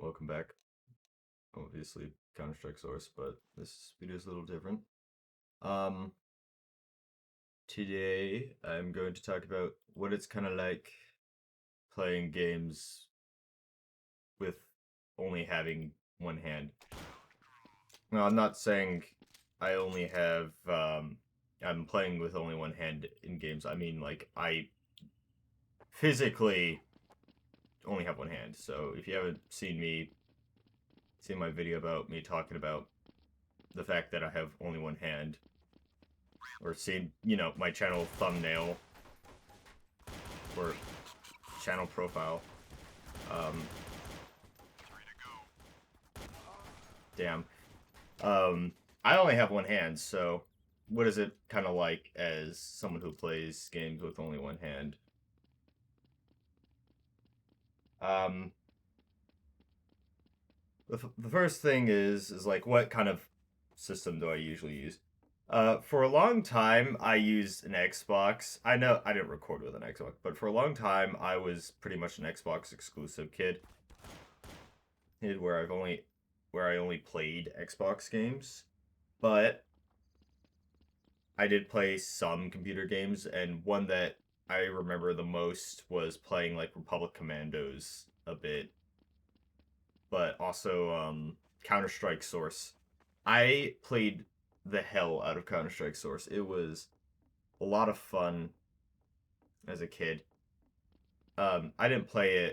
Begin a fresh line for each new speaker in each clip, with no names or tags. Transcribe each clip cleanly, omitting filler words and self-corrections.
welcome back. Obviously, Counter-Strike Source, but this video is a little different. Um, Today I'm going to talk about what it's kind of like playing games with only having one hand. Well, I'm not saying I only have, I'm playing with only one hand in games. I mean, like, I physically only have one hand. So if you haven't seen my video about me talking about the fact that I have only one hand, or seen, my channel thumbnail or channel profile. Um, damn. I only have one hand, so what is it kind of like as someone who plays games with only one hand? Um, the first thing is like, what kind of system do I usually use? For a long time, I used an Xbox. I know I didn't record with an Xbox, but for a long time, I was pretty much an Xbox exclusive kid. Where I only played Xbox games, but I did play some computer games, and one that I remember the most was playing like Republic Commandos a bit, but also Counter-Strike Source. I played the hell out of Counter-Strike Source. It was a lot of fun as a kid. I didn't play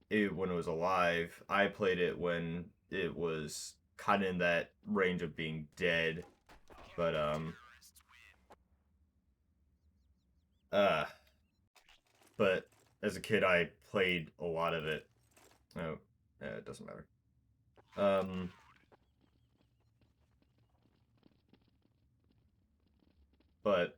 it when it was alive. I played it when it was kind of in that range of being dead. But uh but as a kid I played a lot of it. Oh, it doesn't matter. Um but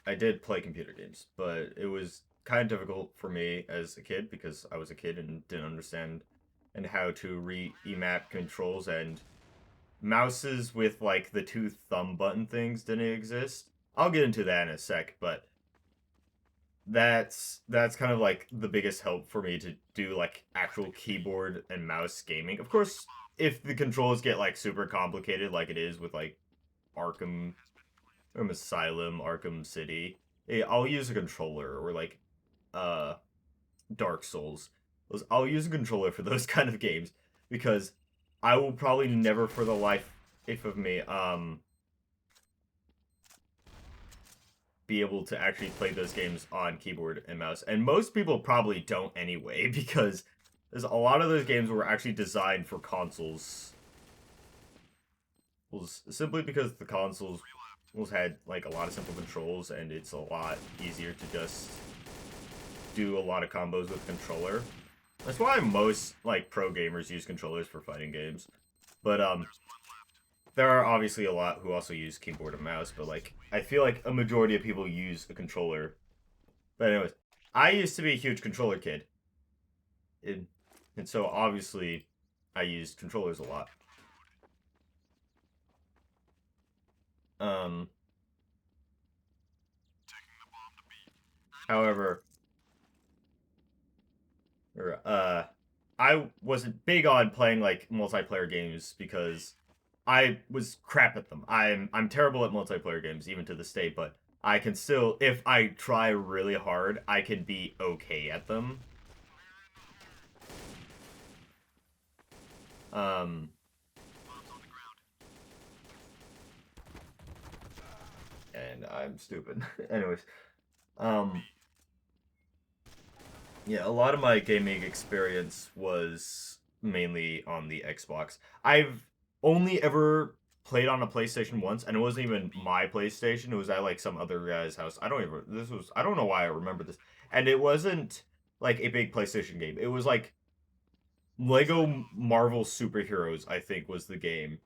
I did play computer games, but it was kind of difficult for me as a kid because I was a kid and didn't understand and how to remap controls, and mouses with like the two thumb button things didn't exist. I'll get into that in a sec, but that's kind of like the biggest help for me to do like actual keyboard and mouse gaming. Of course, if the controls get like super complicated like it is with like Arkham Asylum, Arkham City, I'll use a controller, or like uh Dark Souls. I'll use a controller for those kind of games because I will probably never for the life of me be able to actually play those games on keyboard and mouse. And most people probably don't anyway, because there's a lot of those games were actually designed for consoles. Well, simply because the consoles had like a lot of simple controls, and it's a lot easier to just do a lot of combos with controller. That's why most like pro gamers use controllers for fighting games. But there are obviously a lot who also use keyboard and mouse, but like I feel like a majority of people use a controller. But anyways, I used to be a huge controller kid, and so obviously I used controllers a lot. Um, However, I wasn't big on playing like multiplayer games because I was crap at them. I'm terrible at multiplayer games even to this day, but I can still, if I try really hard, I can be okay at them. Um, and I'm stupid. Anyways, um, yeah, a lot of my gaming experience was mainly on the Xbox. I've only ever played on a PlayStation once, and it wasn't even my PlayStation. It was at like some other guy's house. I don't know why I remember this. And it wasn't like a big PlayStation game. It was like Lego Marvel Superheroes, I think was the game.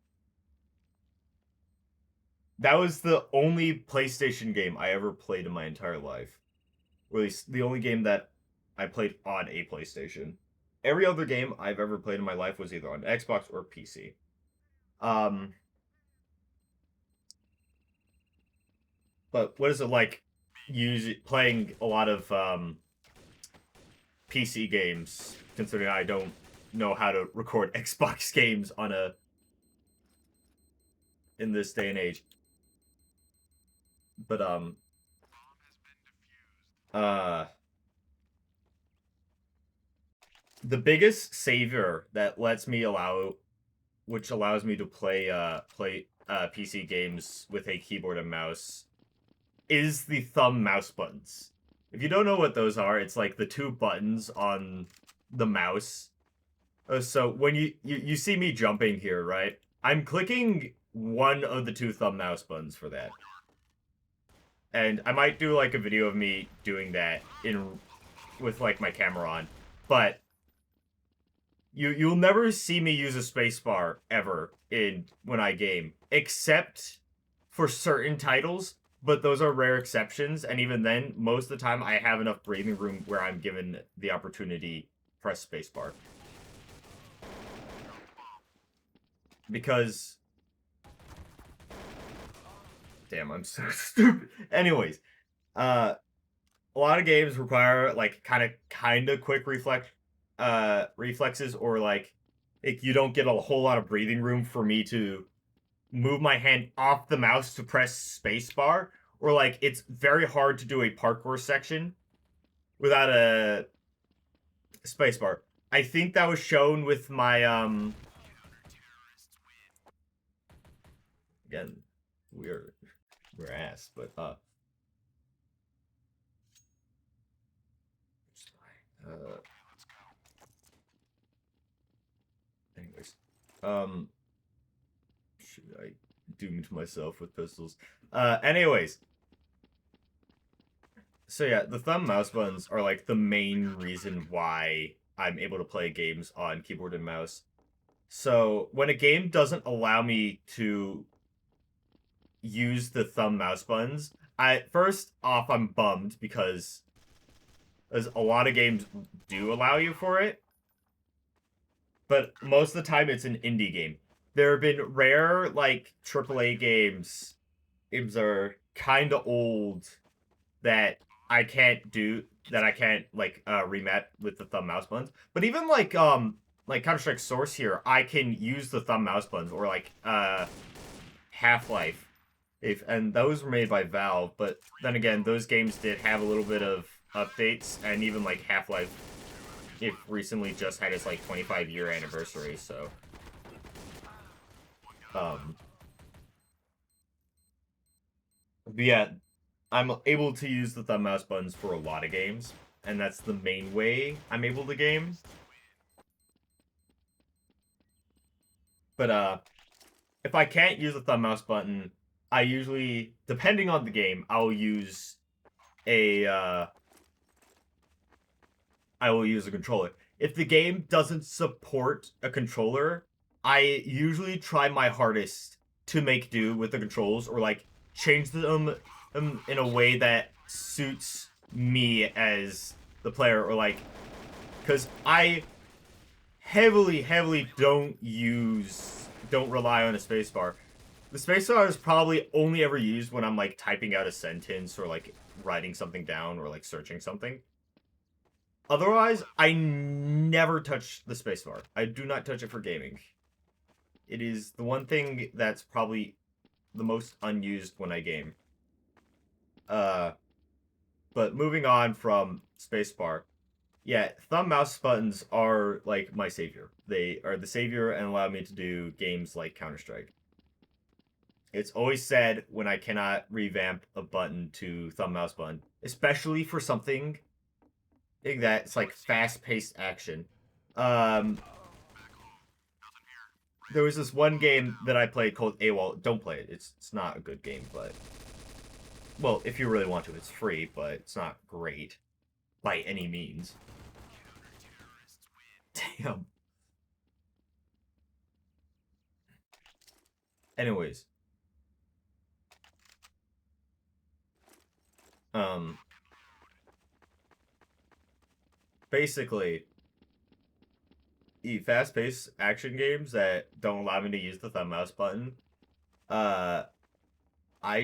That was the only PlayStation game I ever played in my entire life. Or at least the only game that I played on a PlayStation. Every other game I've ever played in my life was either on Xbox or PC. Um, but what is it like playing a lot of PC games, considering I don't know how to record Xbox games on in this day and age. But uh the biggest savior that which allows me to play PC games with a keyboard and mouse is the thumb mouse buttons. If you don't know what those are, it's like the two buttons on the mouse. So when you see me jumping here, right? I'm clicking one of the two thumb mouse buttons for that. And I might do like a video of me doing that with like my camera on. But you'll never see me use a spacebar ever when I game, except for certain titles, but those are rare exceptions, and even then, most of the time I have enough breathing room where I'm given the opportunity to press spacebar. Because damn, I'm so stupid. Anyways, a lot of games require like kind of quick reflexes, or like you don't get a whole lot of breathing room for me to move my hand off the mouse to press spacebar, or like it's very hard to do a parkour section without a spacebar. I think that was shown with my again, we're ass, but anyways, should I doomed myself with pistols? Anyways, so yeah, the thumb mouse buttons are like the main reason why I'm able to play games on keyboard and mouse. So when a game doesn't allow me to use the thumb mouse buttons, first off I'm bummed because a lot of games do allow you for it, but most of the time it's an indie game. There have been rare like AAA games. Games are kind of old that I can't like remap with the thumb mouse buttons. But even like Counter-Strike Source here, I can use the thumb mouse buttons, or like Half-Life. And those were made by Valve, but then again, those games did have a little bit of updates, and even like Half-Life, it recently just had its like 25-year anniversary, so but yeah, I'm able to use the thumb mouse buttons for a lot of games, and that's the main way I'm able to game. But if I can't use the thumb mouse button, I usually, depending on the game, I will use a controller. If the game doesn't support a controller, I usually try my hardest to make do with the controls, or like change them in a way that suits me as the player, or like, because I heavily don't rely on a spacebar. The spacebar is probably only ever used when I'm like typing out a sentence, or like writing something down, or like searching something. Otherwise, I never touch the spacebar. I do not touch it for gaming. It is the one thing that's probably the most unused when I game. But moving on from spacebar, yeah, thumb mouse buttons are like my savior. They are the savior and allow me to do games like Counter-Strike. It's always sad when I cannot revamp a button to thumb mouse button, especially for something that's like fast-paced action. There was this one game that I played called AWOL. Don't play it. It's not a good game, but well, if you really want to, it's free, but it's not great by any means. Damn. Anyways, basically, fast-paced action games that don't allow me to use the thumb mouse button, I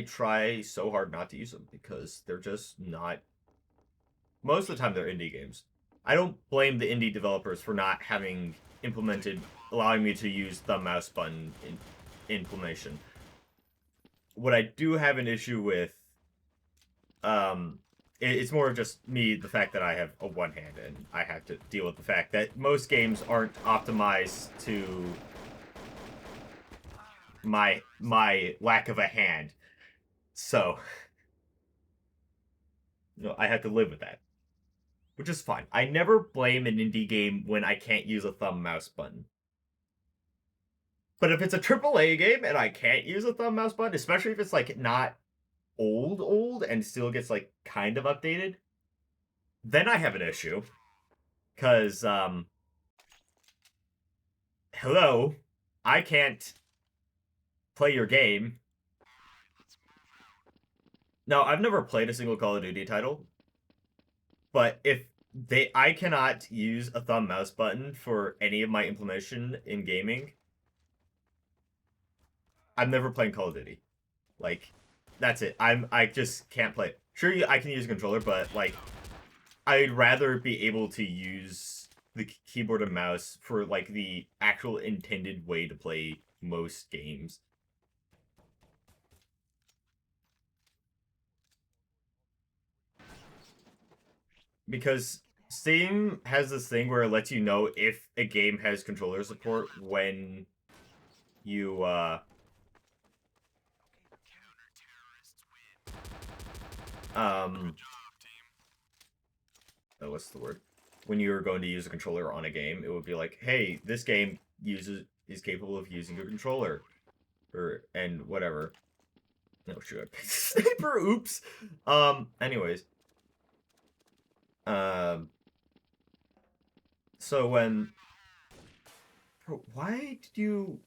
try so hard not to use them because they're just not. Most of the time, they're indie games. I don't blame the indie developers for not having implemented allowing me to use thumb mouse button implementation. What I do have an issue with, it's more of just me, the fact that I have a one hand and I have to deal with the fact that most games aren't optimized to my lack of a hand. So, I have to live with that, which is fine. I never blame an indie game when I can't use a thumb mouse button. But if it's a AAA game and I can't use a thumb mouse button, especially if it's like not old and still gets like kind of updated, then I have an issue. Cause hello, I can't play your game. Now, I've never played a single Call of Duty title, but if I cannot use a thumb mouse button for any of my implementation in gaming, I'm never playing Call of Duty. Like, that's it. I just can't play. Sure, I can use a controller, but like, I'd rather be able to use the keyboard and mouse for like the actual intended way to play most games. Because Steam has this thing where it lets you know if a game has controller support when you what's the word? When you're going to use a controller on a game, it would be like, hey, this game is capable of using a controller. And whatever. No, shoot, I picked sniper, oops. Anyways. So when bro, why did you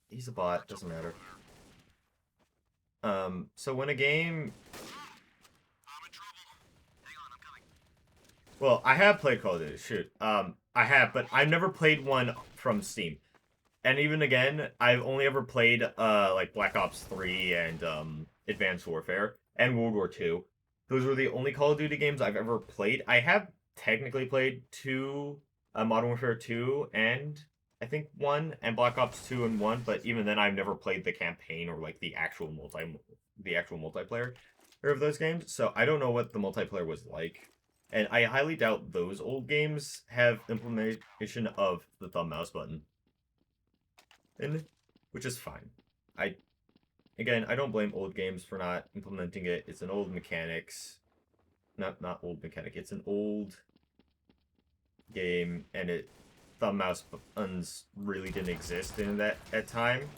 he's a bot, doesn't matter. So when a game Well, I have played Call of Duty, shoot. I have, but I've never played one from Steam. And even again, I've only ever played like Black Ops 3 and Advanced Warfare and World War II. Those were the only Call of Duty games I've ever played. I have technically played Modern Warfare 2 and I think 1 and Black Ops 2 and 1, but even then I've never played the campaign or like the actual multiplayer of those games. So I don't know what the multiplayer was like. And I highly doubt those old games have implementation of the thumb mouse button. Which is fine. Again, I don't blame old games for not implementing it. It's an old mechanics. Not old mechanic. It's an old game, and thumb mouse buttons really didn't exist in that at time.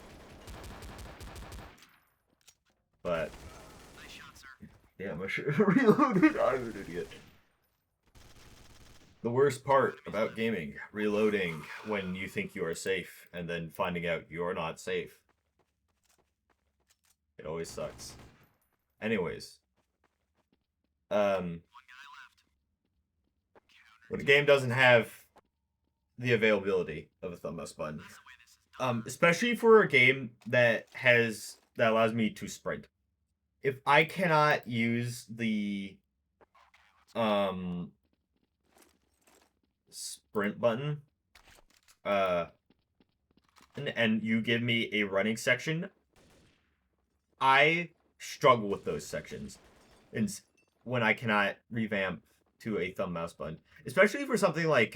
But damn, I should have reloaded. I'm an idiot. The worst part about gaming, reloading when you think you are safe and then finding out you're not safe. It always sucks. Anyways. When a game doesn't have the availability of a thumb mouse button. Especially for a game that allows me to sprint. If I cannot use the sprint button, and you give me a running section, I struggle with those sections, and when I cannot revamp to a thumb mouse button, especially for something like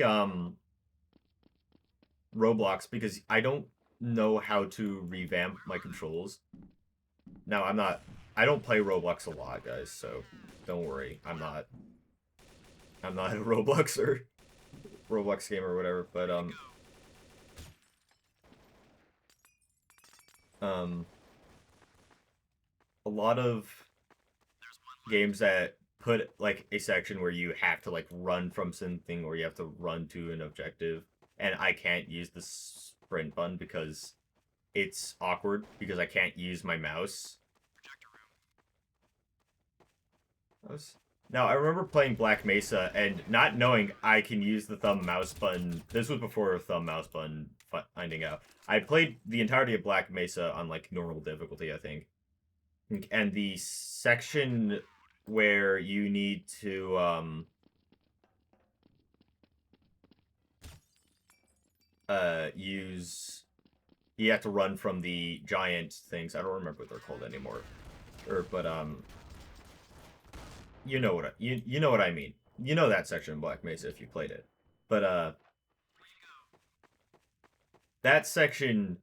Roblox, because I don't know how to revamp my controls. Now I don't play Roblox a lot, guys, so don't worry. I'm not a Robloxer. Roblox gamer or whatever, but a lot of games that put like a section where you have to like run from something or you have to run to an objective, and I can't use the sprint button because it's awkward because I can't use my mouse. Now, I remember playing Black Mesa and not knowing I can use the thumb mouse button. This was before thumb mouse button finding out. I played the entirety of Black Mesa on like normal difficulty, I think. And the section where you need to use you have to run from the giant things. I don't remember what they're called anymore. But you know what you know what I mean. You know that section in Black Mesa if you played it. But that section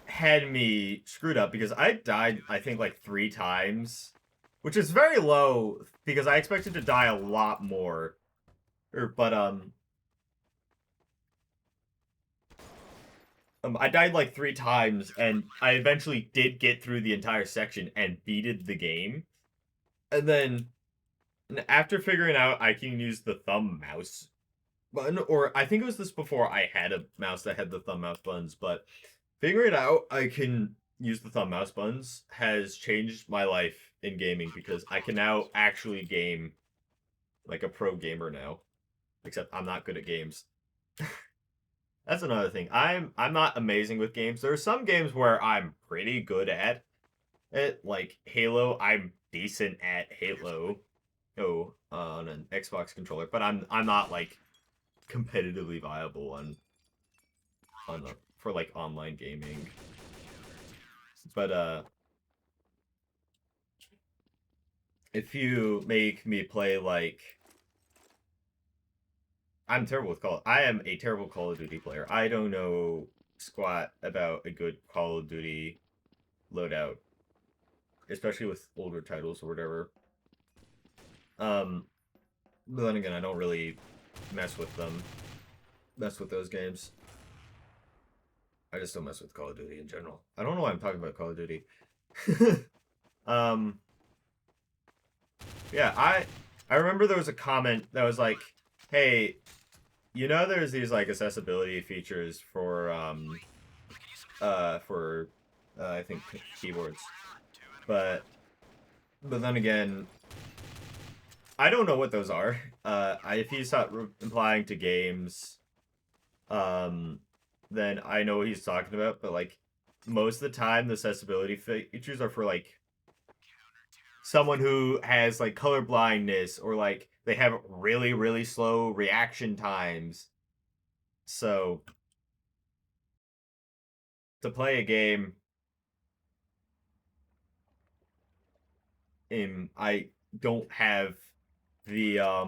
had me screwed up because I died I think like 3 times, which is very low because I expected to die a lot more. But I died like 3 times, and I eventually did get through the entire section and beated the game. And then after figuring out I can use the thumb mouse button, or I think it was this before I had a mouse that had the thumb mouse buttons, but figuring out I can use the thumb mouse buttons has changed my life in gaming because I can now actually game like a pro gamer now. Except I'm not good at games. That's another thing. I'm not amazing with games. There are some games where I'm pretty good at it, like Halo. I'm decent at Halo. Oh, on an Xbox controller, but I'm not like competitively viable on the for like online gaming. But if you make me play like I'm terrible with Call. I am a terrible Call of Duty player. I don't know squat about a good Call of Duty loadout, especially with older titles or whatever. But then again, I don't really mess with them. Mess with those games. I just don't mess with Call of Duty in general. I don't know why I'm talking about Call of Duty. um, yeah, I remember there was a comment that was like, "Hey, you know, there's these like accessibility features for I think keyboards, but then again, I don't know what those are. If he's not implying to games, then I know what he's talking about. But like most of the time, the accessibility features are for like someone who has like color blindness or like they have really slow reaction times. So to play a game, I don't have the uh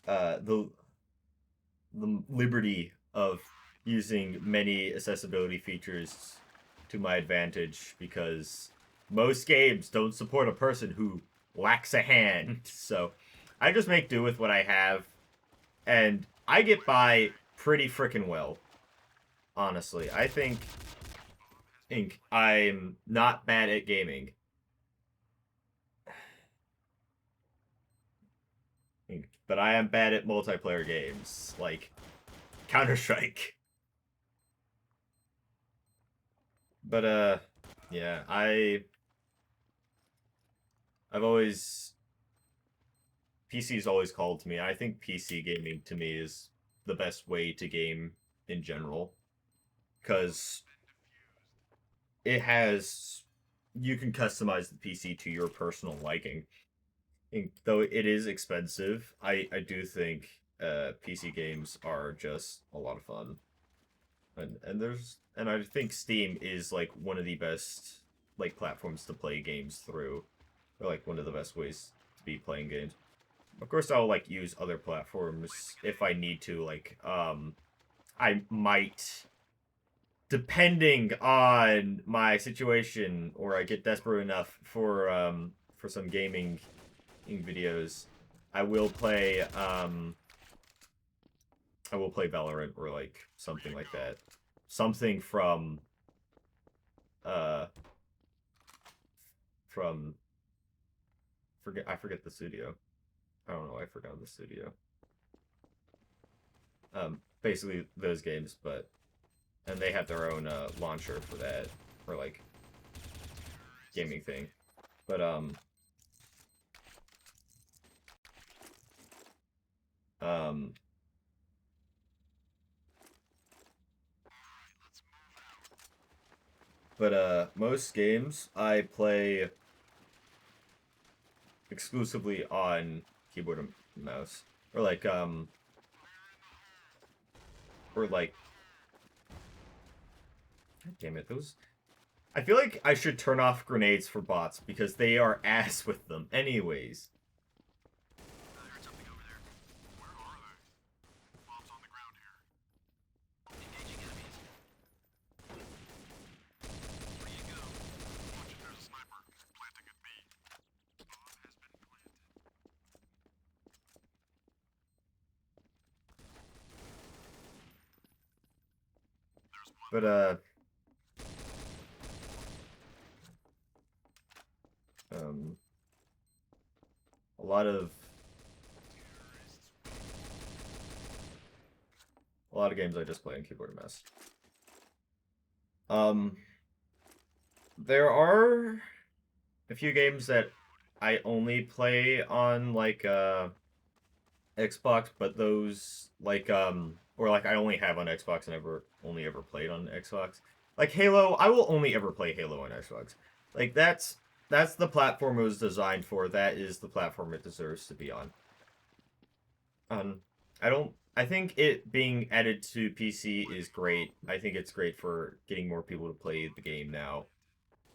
the the liberty of using many accessibility features to my advantage because most games don't support a person who lacks a hand. So I just make do with what I have, and I get by pretty freaking well. Honestly, I think I'm not bad at gaming, but I am bad at multiplayer games like Counter-Strike. But yeah, I've always PC's always called to me. I think PC gaming to me is the best way to game in general because it has you can customize the PC to your personal liking. And though it is expensive, I do think PC games are just a lot of fun. And I think Steam is like one of the best like platforms to play games through. Or like one of the best ways to be playing games. Of course, I'll like use other platforms if I need to. Like, I might, depending on my situation, or I get desperate enough for some gaming videos, I will play I will play Valorant or like something like that. Something uh from I forget the studio. I don't know. I forgot the studio. Basically those games, but and they have their own launcher for that, for like gaming thing. But um, most games I play exclusively on keyboard mouse. Or like God damn it, those I feel like I should turn off grenades for bots because they are ass with them anyways. But a lot of games I just play on keyboard and mouse. There are a few games that I only play on like Xbox, but those like or like I only have on Xbox and only ever played on Xbox. Like Halo, I will only ever play Halo on Xbox. Like that's the platform it was designed for. That is the platform it deserves to be on. I think it being added to PC is great. I think it's great for getting more people to play the game now.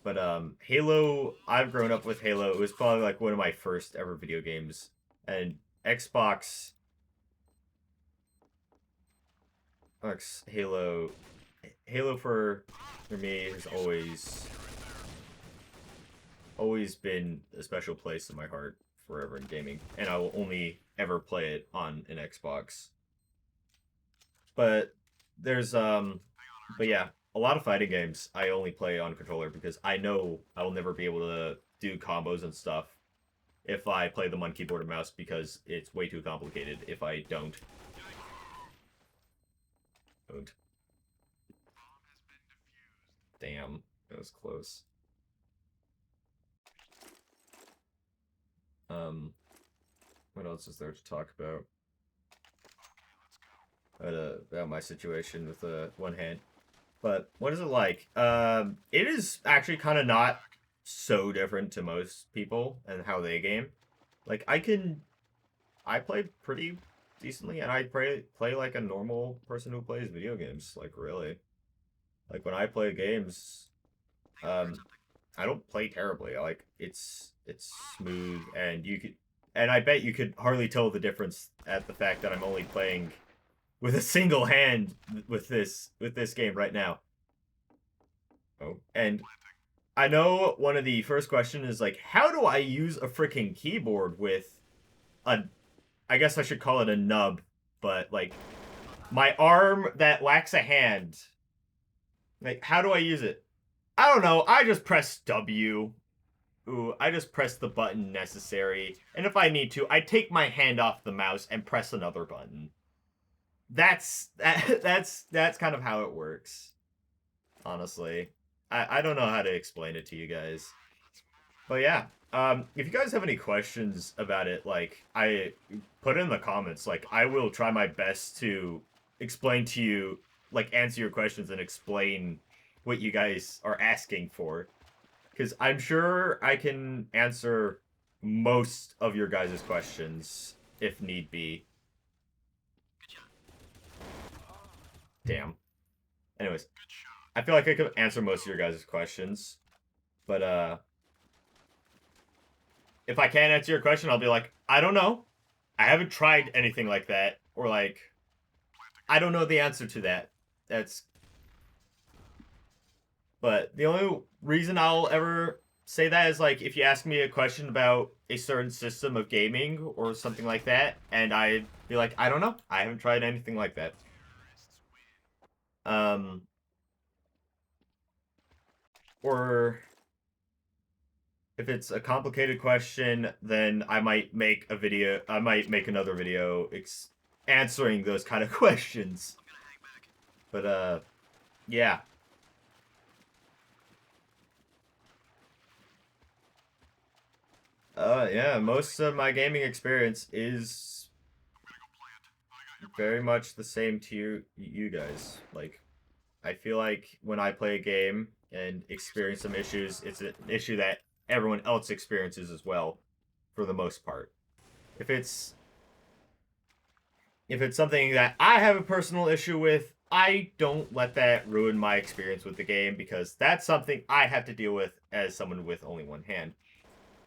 But Halo, I've grown up with Halo. It was probably like one of my first ever video games. And Xbox Halo for me has always been a special place in my heart forever in gaming, and I will only ever play it on an Xbox. But there's but yeah, a lot of fighting games I only play on controller because I know I will never be able to do combos and stuff if I play them on keyboard and mouse because it's way too complicated if I don't. Damn, that was close. What else is there to talk about? About my situation with one hand. But what is it like? It is actually kind of not so different to most people and how they game. Like I play pretty decently, and I play like a normal person who plays video games. Like really, like when I play games, I don't play terribly. Like it's smooth, and I bet you could hardly tell the difference at the fact that I'm only playing with a single hand with this game right now. Oh, and I know one of the first questions is like, how do I use a freaking keyboard with a, I guess I should call it a nub, but like my arm that lacks a hand. Like, how do I use it? I don't know. I just press W. Ooh, I just press the button necessary. And if I need to, I take my hand off the mouse and press another button. That's kind of how it works. Honestly. I don't know how to explain it to you guys. But yeah. If you guys have any questions about it, like I put it in the comments. Like I will try my best to explain to you, like answer your questions and explain what you guys are asking for. Because I'm sure I can answer most of your guys' questions if need be. Damn. Anyways, I feel like I could answer most of your guys' questions. But if I can't answer your question, I'll be like, I don't know. I haven't tried anything like that. Or like, I don't know the answer to that. But the only reason I'll ever say that is like if you ask me a question about a certain system of gaming or something like that, and I'd be like, I don't know. I haven't tried anything like that. Or if it's a complicated question, then I might make another video answering those kind of questions. But yeah. Yeah, most of my gaming experience is very much the same to you guys. Like, I feel like when I play a game and experience some issues, it's an issue that everyone else experiences as well, for the most part. If it's if it's something that I have a personal issue with, I don't let that ruin my experience with the game because that's something I have to deal with as someone with only one hand.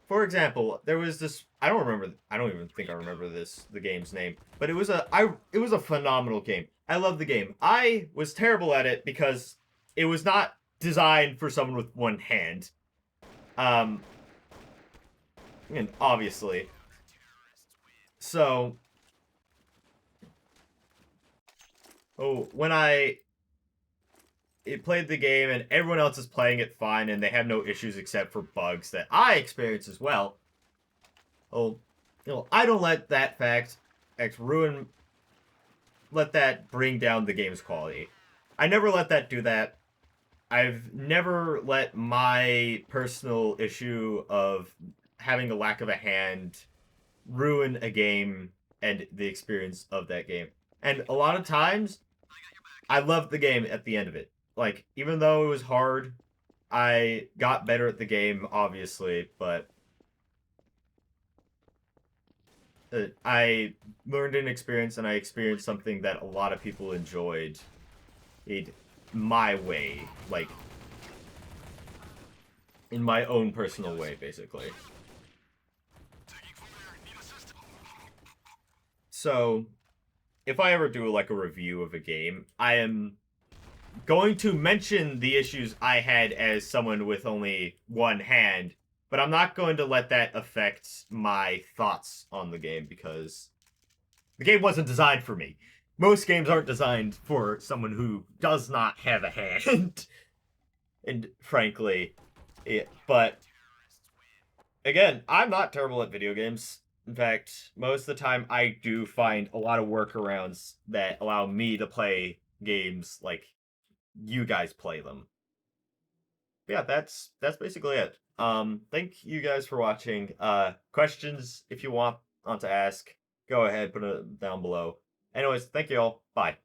For example, there was this I don't even think I remember the game's name, but it was a phenomenal game. I love the game. I was terrible at it because it was not designed for someone with one hand. Um and obviously. So, when I played the game and everyone else is playing it fine and they have no issues except for bugs that I experience as well. Oh, I don't let that fact ruin, let that bring down the game's quality. I never let that do that. I've never let my personal issue of having a lack of a hand ruin a game and the experience of that game. And a lot of times, I loved the game at the end of it. Like, even though it was hard, I got better at the game, obviously, but I learned an experience and I experienced something that a lot of people enjoyed it my way, like in my own personal way, basically. So, if I ever do like a review of a game, I am going to mention the issues I had as someone with only one hand, but I'm not going to let that affect my thoughts on the game because the game wasn't designed for me. Most games aren't designed for someone who does not have a hand. And frankly, but again, I'm not terrible at video games. In fact, most of the time I do find a lot of workarounds that allow me to play games like you guys play them. Yeah, that's basically it. Thank you guys for watching. Questions if you want to ask, go ahead, put it down below. Anyways, thank you all. Bye.